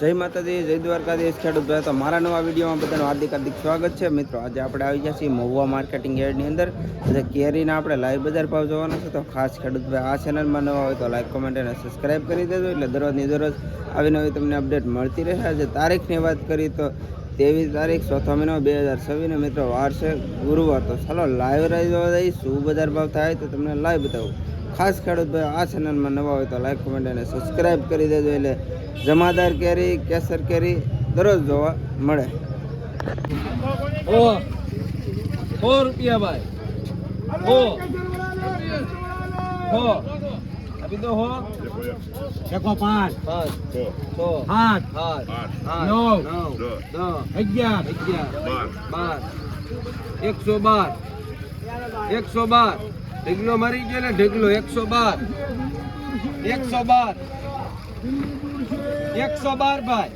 જય માતાજી, જય દ્વારકાધીશ ખેડૂત ભાઈ. તો મારા નવા વિડીયોમાં બધાનું હાર્દિક સ્વાગત છે. મિત્રો, આજે આપણે આવી ગયા છીએ મહુવા માર્કેટિંગ યાર્ડની અંદર. આજે કેરીના આપણે લાઈવ બજાર ભાવ જોવાના છે. તો ખાસ ખેડૂત ભાઈ આ ચેનલમાં નવા હોય તો લાઈક, કોમેન્ટ અને સબસ્ક્રાઈબ કરી દેજો, એટલે દરરોજની દરરોજ આવી નવી તમને અપડેટ મળતી રહે. આજે તારીખની વાત કરી તો 23 તારીખ 4 મહિનો 2026 મિત્રો વાર છે ગુરુવાર. તો ચાલો લાઈવ રહી જોવા જઈએ શું બજાર ભાવ થાય તો તમને લાઈવ બતાવું. ખાસ ખેડૂત ભાઈ આ ચેનલમાં નવા હોય તો લાઈક, કોમેન્ટ અને સબસ્ક્રાઈબ કરી દેજો, એટલે જમાદાર કેરી, કેસર કેરી દરરોજ જોવા મળે. ₹100 ભાઈ. આપી દો. 105 5 112 ઢગલો મારી ગયો ને ઢગલો 112 ભાઈ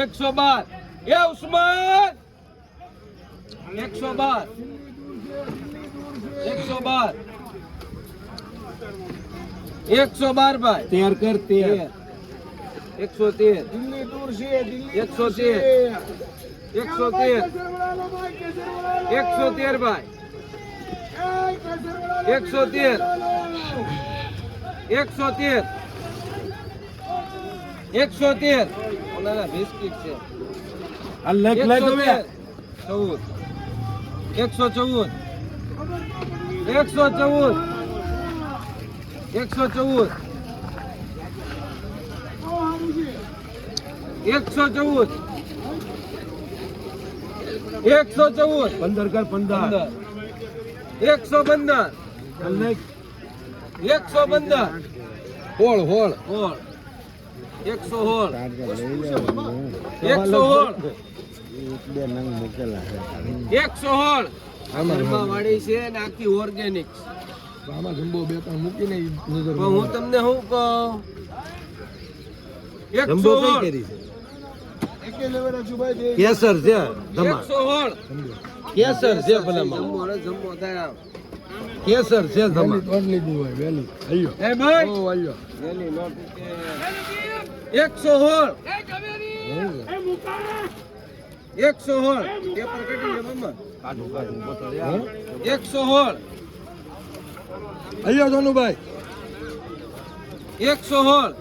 112 એ ઉસ્માન 112 ભાઈ તૈયાર કર 113 દિલ્હી ટૂર છે 113 ભાઈ 113 ઓલા બિસ્કિટ છે આ લેખ લઈ દો 114 15 કર 15 115 હોળ 116 આમાં વાડી છે ને આખી ઓર્ગેનિક. આમાં જમ્બો બે ત્રણ મૂકીને નજર હું તમને શું કહું, જમ્બો કઈ કરી છે કેસર છે 116 કેસર છે ભલામાં જમ્બો થાય કેસર છે તમે નોટ લીધી હોય વેલી આયો એ ભાઈ ઓ આયો વેલી નોટ 116 એ મુકા 116 પેપર કટી લે મમ્મા કાઢું બોતલ 116 આયો ધનુભાઈ 116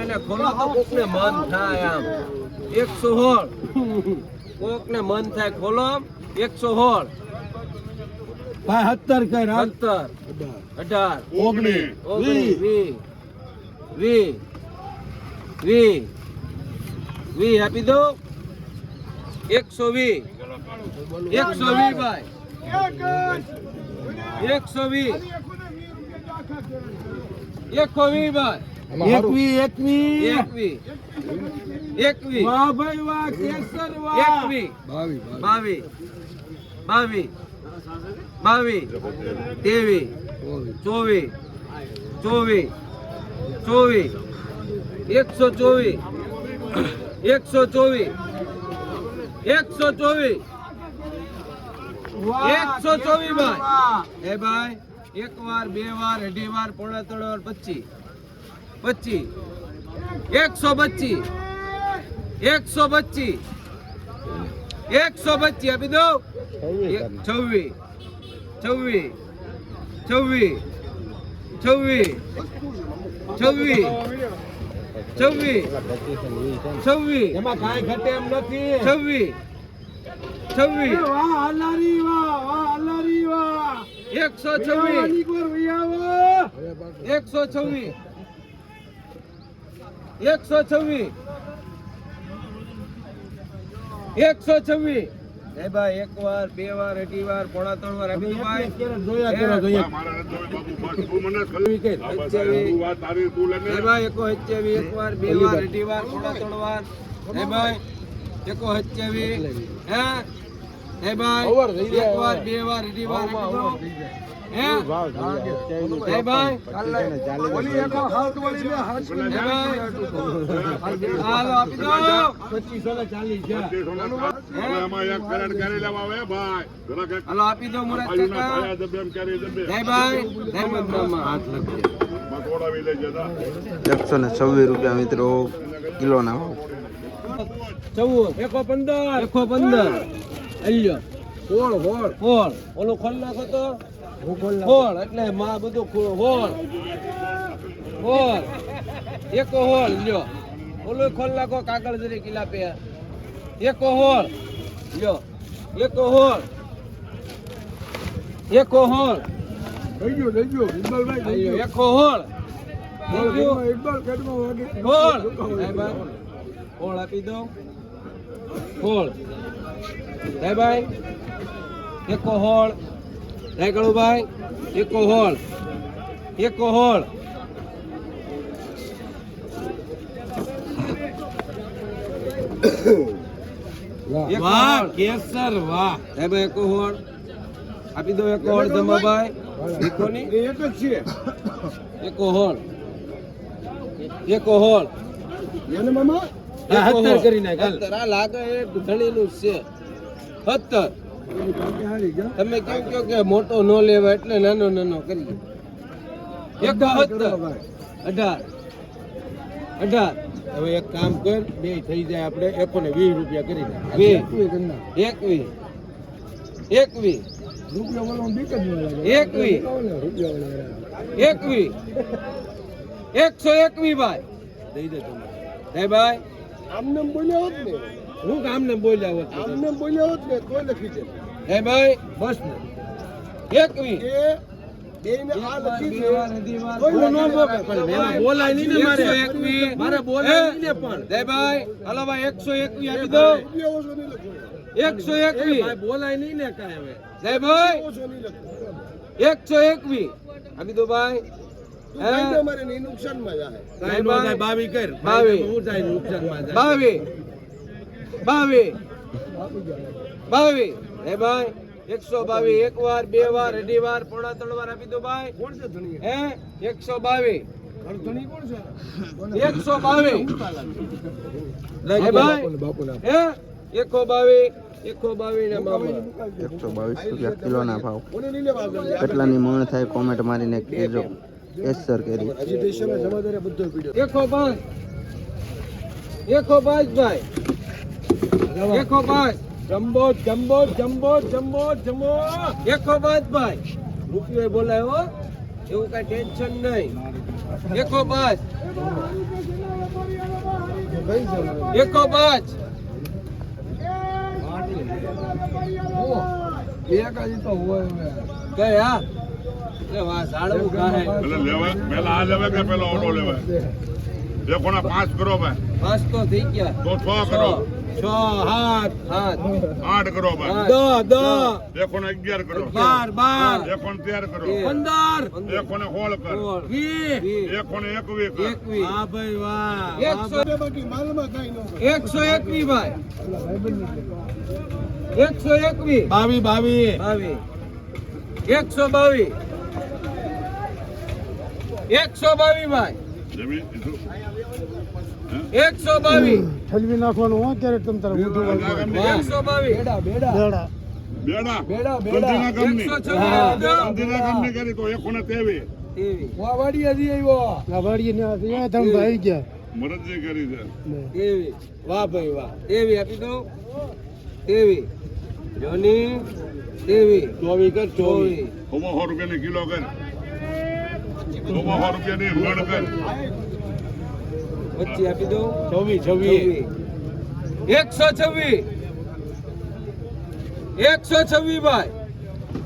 એને ખોલો તો કોકને મન થાય આમ 116 કોકને મન થાય ખોલો 116 ભાઈ 17 કર 17 18 19 20 આપી દો 120 ભાઈ 120 ભાઈ 21 વાહ ભાઈ વાહ કેસર વાહ 22 23 24 ભાઈ. એ ભાઈ એક વાર, બે વાર, અઢી વાર, પોણા 3 વાર 25 125 આપી દો 26 એમાં કાંઈ ઘટે એમ નથી 26 વાહ અલ્લારી વાહ 126 એ ભાઈ એક વાર, બે વાર, અઢી વાર, પોણા 3 વાર આપી દો ભાઈ. એક વાર, બે વાર, અઢી વાર, પોણા 3 વાર એ ભાઈ 127 હે ભાઈ એક વાર, બે વાર, અઢી વાર આપી દો હે ભાઈ ઓલી એકો હાથ વાળી બે હાથ હાલો આપી દો 2540 છે આમાં એક કરોડ કરી લેવા આવે ભાઈ હાલો આપી દો મુરાદ કાકા જય ભાઈ જય મંત્રમાં હાથ લગજે 126 રૂપિયા મિત્રો કિલોના ભાવ. 115 અલ્યો હોળ ઓલું ખોલ નાખો તો હોળ એટલે માં બધું હોળ એકો હોળ લ્યો ઓલું ખોલ નાખો કાગળ જરી કિલા પે એકો હોળ લ્યો એકો હોળ લઈ ગયો ઇકબાલભાઈ એકો હોળ હોળ આપી દો હોળ ભાઈ એકો હોળ ભાઈ એકો હોળ વાહ કેસર વાહ ભાઈ એકો હોળ આપી દો એકો હોળ ધમાભાઈ દેખો ની એક જ છે એકો હોળ એને મામા 17 કરી નાખ 17 આ લાગે એ ધણીનું છે 17 તમે કેમ કહો કે મોટો નો લેવા એટલે નાનો કરી 18 હવે એક કામ કર બે થઈ જાય આપણે 120 રૂપિયા કરી નાખ 21 રૂપિયા વાળો બીક જ ન લાગે 21 121 ભાઈ દઈ દે તમે હે ભાઈ આમને બોલ્યા હોત ને હું આમને બોલ્યા હોત ને કોઈ લખી દે હે ભાઈ બસ ને 21 એ બેને આ લખી દે કોઈ નો બોલે પણ મેં બોલાય નહીં ને મારે બોલાય નહીં ને પણ હે ભાઈ હાલો ભાઈ 121 આપી દો 121 ભાઈ બોલાય નહીં ને કાય હવે હે ભાઈ 121 આપી દો ભાઈ નુકસાન માં જાય 22 કર 22 હું જાય નુકસાન માં જાય 22 હે ભાઈ 122 એક વાર બે વાર અઢી વાર પોણા ત્રણ વાર આપી દો ભાઈ કોણ છે ધણી હે 122 ધણી કોણ છે 122 હે ભાઈ બાપુના હે 122 ને મામા 122 રૂપિયા કિલોના ભાવ. કેટલાની મણ થાય કોમેન્ટ મારીને કહેજો. કેસર કેરી 105 ભાઈ 105 જમ્બો 105 ભાઈ રૂપિયો બોલાયો એવું કઈ ટેન્શન નહીં 105 એકાજી તો હોય કયા વાહ સાડવું કાહે લેવા પેલા આ લેવા કે પેલો ઓલો લેવા देखो ना 5 करो भाई 5 तो થઈ ગયા तो 6 करो 6 7 8 करो भाई 10 देखो ना 11 करो 12 देखो ना 13 करो 15 देखो ना 16 कर 20 देखो ना 21 कर વાહ ભાઈ વાહ 100 બાકી માલમાં કાઈ ન 121 ભાઈ 121 22 122 ભાઈ जमीन 122 ઠલવી નાખવાનું હોય ત્યારે તમ તારે ઊંધું 122 બેડા बेड़ा कंटीना कंपनी 126 कंटीना कंपनी करी तो 123 વાહ વાડી હજી આવ્યો આ વાડીએ ને ત્યાં તમ આવી ગયા મરજી કરી છે એવી વાહ ભાઈ વાહ એવી આપી દો એવી જોની એવી 24 કર 24 100 રૂપિયા ની કિલો કર 100 રૂપિયા ની મણ કર વચ્ચે આપી દો 26 126 ભાઈ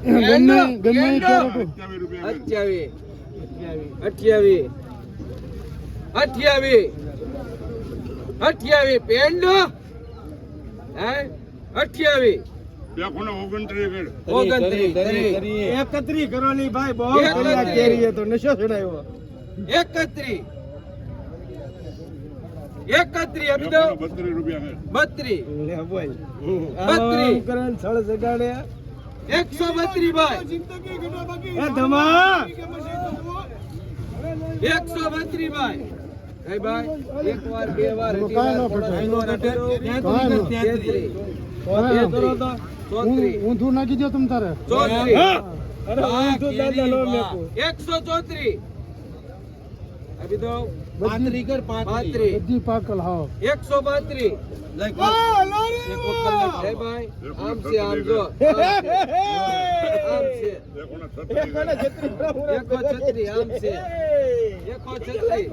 ગમે ગમે ત્યારે 27 રૂપિયા કર 28 પેન્ડો હે 28 देखो ना 29 कर 31 કરવાની ભાઈ બહુ કલાક કેરી તો નશો ચડાવ્યો 31 આપી દો 32 રૂપિયા કર 32 લે બોલ 32 કરન છળ જગાડે 132 ભાઈ જિંદગી ઘણા બાકી એ ધમા 132 ભાઈ કઈ ભાઈ એક વાર બે વાર ઊંધું નાખી દો તમ તારે 134 આપી દો 35 કર 35 બધી પાકલ હાવ 132 લઈ કર એક વખત લઈ જય ભાઈ આમ છે આમ જો આમ છે એકો છત્રી આમ છે એકો છત્રી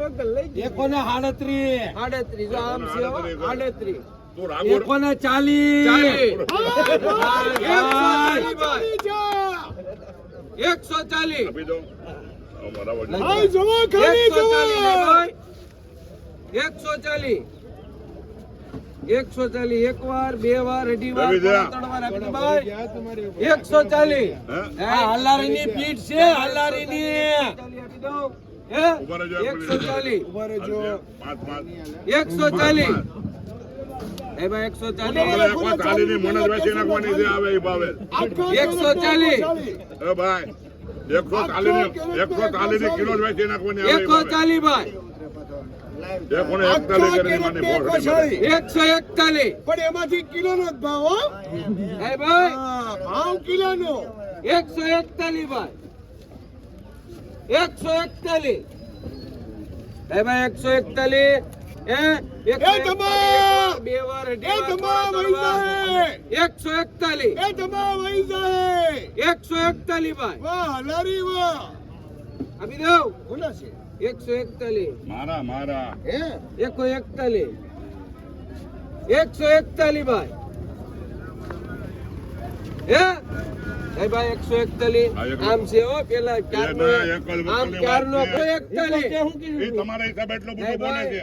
એકો ને 38 જો આમ છે 38 તું રાગોડ એકો ને 40 140 આપી દો અમારા વડીલ. આય જવો ખાલી જવો 140 એક વાર બે વાર અઢી વાર રવિ દયા. ત્રણ વાર આપી દો ભાઈ 140 હે? હલારીની પીઠ છે હલારીની આપી દો હે ઉભા રહેજો આપણે. 140 ઉભા રહેજો. પાંચ પાંચ 140 એ ભાઈ 140 આપણે એક વાર થાળીની મનજ વેચી નાખવાની છે આવે એ ભાવે 140 એ ભાઈ 140 કિલો જ વેચી નાખવાની આવે એ ભાવે. 140 ભાઈ એકોને 41 કરીને માની પોસડી મળે. 141 પણ એમાંથી કિલો નો જ ભાવ હો એ ભાઈ ભાવ કિલો નો 141 ભાઈ 141 એ ભાઈ 141 એ તમામ! બે વાર એ તમામ વહી જાય 141 એ તમામ વહી જાય 141 ભાઈ વાહ હલારી વાહ આપી દો કોના છે 141 મારા મારા હે 141 141 ભાઈ હે એ ભાઈ 141 આમ છે હો પેલા ક્યારનો આમ ક્યારનો 141 એ તમારા હિસાબે એટલો બધો બોલે છે.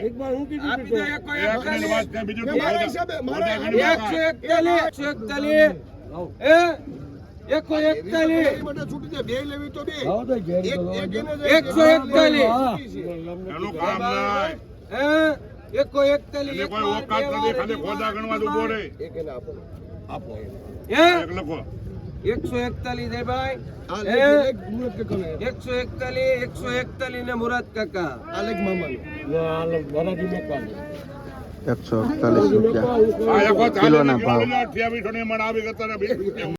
આપી દો 141 એકની વાત છે, બીજું તો મારા હિસાબે, મારા બધા ગણી નાખા. 141 માટે છૂટી જાય બે લેવી તો બે એક એને 141 એનું કામ નહીં. હે 141 એને કોઈ ઓકાત નથી, ખાલી ખોદા ગણવા જ ઉભો રહે. એક એને આપો આપો હે એક લખો 141 હે ભાઈ આ હે લેખ મુરત કે કોને 141 ને મુરાદ કાકા આ લેખ મામાનો 141 રૂપિયા આ એકો કિલોના ભાવ. 28 ની મણ આવી ગતા ને 20 રૂપિયા